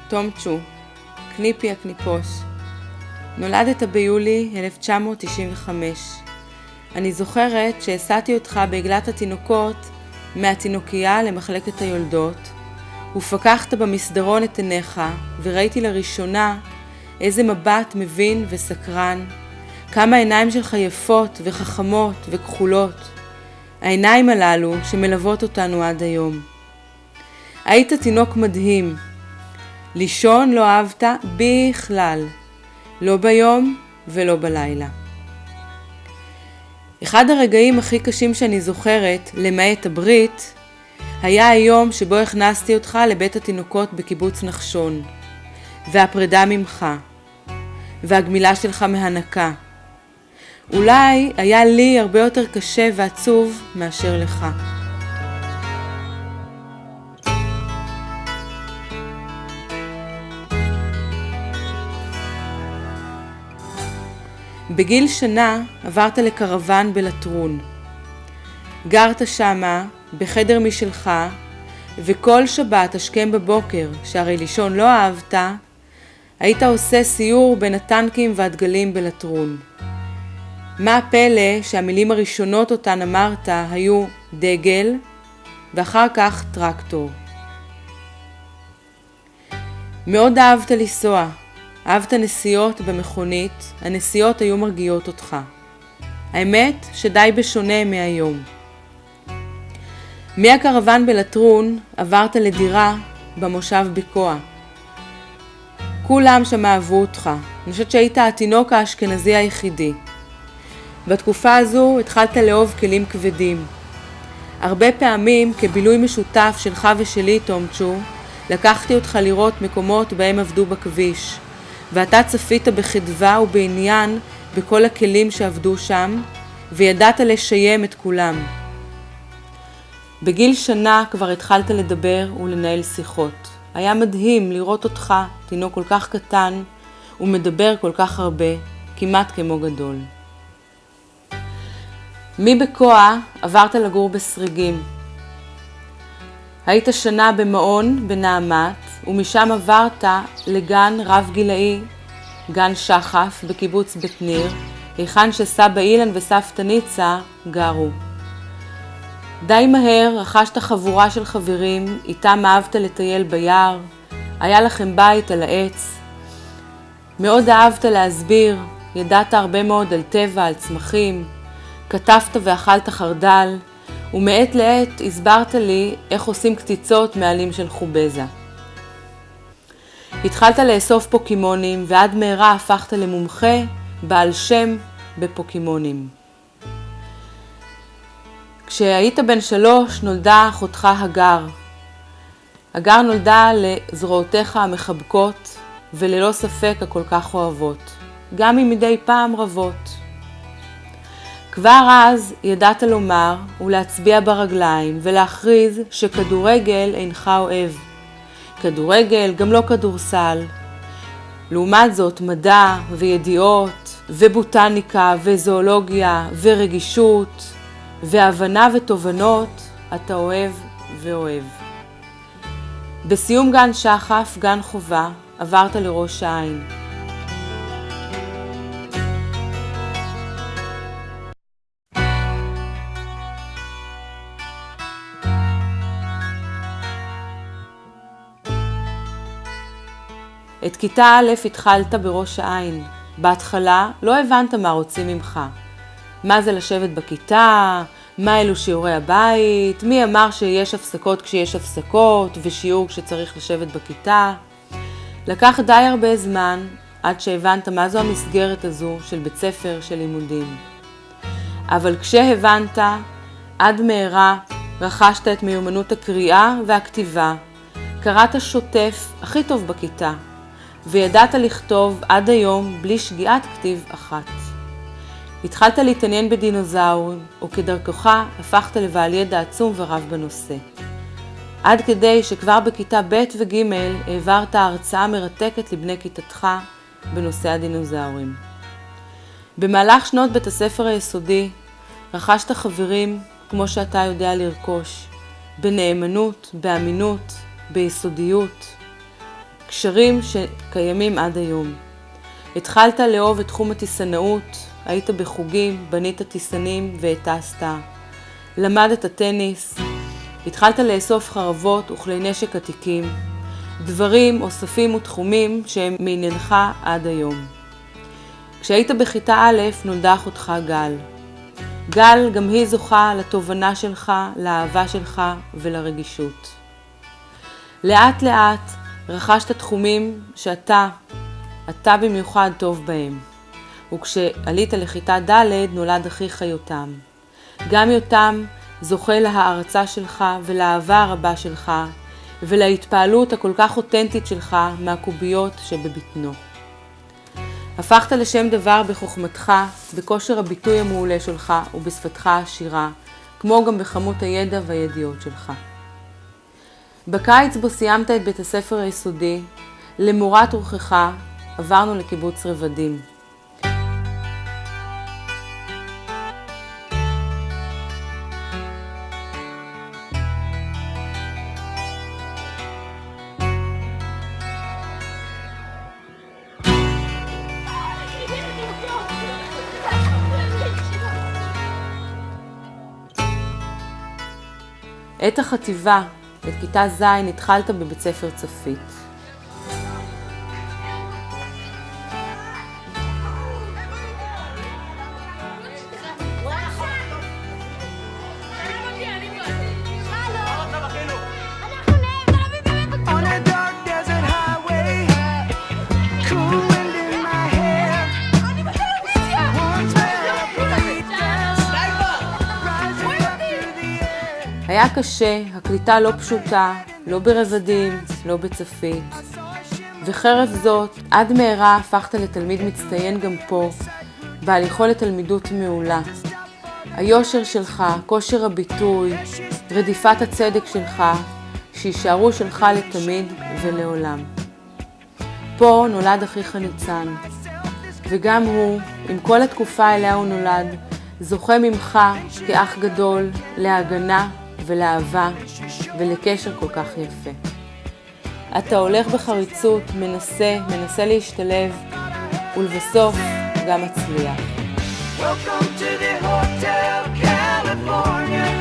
תום צ'ו, קניפי הקניפוש. נולדת ביולי 1995. אני זוכרת שהסעתי אותך בעגלת התינוקות מהתינוקייה למחלקת היולדות, ופקחת במסדרון את עיניך, וראיתי לראשונה איזה מבט מבין וסקרן, כמה העיניים שלך יפות וחכמות וכחולות, העיניים הללו שמלוות אותנו עד היום. היית תינוק מדהים, לישון לא אהבת בכלל, לא ביום ולא בלילה. אחד הרגעים הכי קשים שאני זוכרת, למעט הברית, היה היום שבו הכנסתי אותך לבית התינוקות בקיבוץ נחשון, והפרידה ממך, והגמילה שלך מהנקה. אולי היה לי הרבה יותר קשה ועצוב מאשר לך. בגיל שנה עברת לקרוון בלטרון. גרת שמה בחדר משלך, וכל שבת השכם בבוקר, שהרי לישון לא אהבת, היית עושה סיור בין הטנקים והדגלים בלטרון. מה הפלא שהמילים הראשונות אותן אמרת היו דגל ואחר כך טרקטור. מאוד אהבת לנסוע, אהבת נסיעות במכונית, הנסיעות היו מרגיעות אותך. האמת שדי בשונה מהיום. מהקרוון בלטרון עברת לדירה במושב בקוע. כולם שם אהבו אותך, אני חושבת שהיית התינוק האשכנזי היחידי. בתקופה הזו התחלת לאהוב כלים כבדים. הרבה פעמים כבילוי משותף שלך ושלי, תום צ'ו, לקחתי אותך לראות מקומות בהם עבדו בכביש, ואתה צפית בחדווה ובעניין בכל הכלים שעבדו שם, וידעת לשיים את כולם. בגיל שנה כבר התחלת לדבר ולנהל שיחות. היה מדהים לראות אותך, תינוק כל כך קטן, ומדבר כל כך הרבה, כמעט כמו גדול. מבקוע עברת לגור בסריגים. היית שנה במעון בנעמת, ומשם עברת לגן רב גילאי, גן שחף בקיבוץ בית ניר, היכן שסבא אילן וסבתא ניצה גרו. די מהר רכשת חבורה של חברים, איתם אהבת לטייל ביער, היה לכם בית על העץ. מאוד אהבת להסביר, ידעת הרבה מאוד על טבע, על צמחים, כתבת ואכלת חרדל, ומעת לעת הסברת לי איך עושים קציצות מעלים של חובזה. התחלת לאסוף פוקימונים, ועד מהרה הפכת למומחה בעל שם בפוקימונים. כשהיית בן 3 נולדה אחותך הגר. הגר נולדה לזרועותיך המחבקות וללא ספק הכל כך אוהבות, גם אם מדי פעם רבות. כבר אז ידעת לומר ולהצביע ברגליים ולהכריז שכדורגל אינך אוהב. כדורגל, גם לא כדורסל. לעומת זאת מדע וידיעות ובוטניקה וזואולוגיה ורגישות והבנה ותובנות אתה אוהב ואוהב. בסיום גן שחף, גן חובה, עברת לראש העין. את כיתה א' התחלת בראש העין. בהתחלה לא הבנת מה רוצים ממך. מה זה לשבת בכיתה, מה אלו שיעורי הבית, מי אמר שיש הפסקות כשיש הפסקות ושיעור כשצריך לשבת בכיתה. לקח די הרבה זמן עד שהבנת מה זו המסגרת הזו של בית ספר של לימודים. אבל כשהבנת, עד מהרה רכשת את מיומנות הקריאה והכתיבה. קראת שוטף הכי טוב בכיתה. וידעת לכתוב עד היום בלי שגיאת כתיב אחת. התחלת להתעניין בדינוזאורים, וכדרכך הפכת לבעל ידע עצום ורב בנושא. עד כדי שכבר בכיתה ב' וג' העברת הרצאה מרתקת לבני כיתתך בנושא הדינוזאורים. במהלך שנות בית הספר היסודי רכשת חברים כמו שאתה יודע לרכוש, בנאמנות, באמינות, ביסודיות. קשרים שקיימים עד היום. התחלת לאהוב את תחום הטיסנאות, היית בחוגים, בנית טיסנים והטסת. למדת טניס, התחלת לאסוף חרבות וכלי נשק עתיקים, דברים, אוספים ותחומים שהם מעניינך עד היום. כשהיית בכיתה א' נולדה אחותך גל. גל גם היא זוכה לתובנה שלך, לאהבה שלך ולרגישות. לאט לאט רכשת תחומים שאתה במיוחד טוב בהם. וכשעלית לכיתה ד' נולד אחיך יותם. גם יותם זוכה להערצה שלך ולאהבה הרבה שלך ולהתפעלות הכל כך אותנטית שלך מהקוביות שבבטנו. הפכת לשם דבר בחוכמתך, בכושר הביטוי המעולה שלך ובשפתך העשירה, כמו גם בכמות הידע והידיעות שלך. בקיץ בו סיימת את בית הספר היסודי, למורת רוחך עברנו לקיבוץ רבדים. את החטיבה, את כיתה ז' התחלת בבית ספר צפית. היה קשה, הקליטה לא פשוטה, לא ברבדים, לא בצפית. וחרף זאת, עד מהרה הפכת לתלמיד מצטיין גם פה, בעל יכולת תלמידות מעולה. היושר שלך, כושר הביטוי, רדיפת הצדק שלך, שישארו שלך לתמיד ולעולם. פה נולד אחיך ניצן, וגם הוא, עם כל התקופה אליה הוא נולד, זוכה ממך כאח גדול להגנה ולאהבה ולקשר כל כך יפה. אתה הולך בחריצות, מנסה להשתלב, ולבסוף גם מצליח. Welcome to the Hotel California.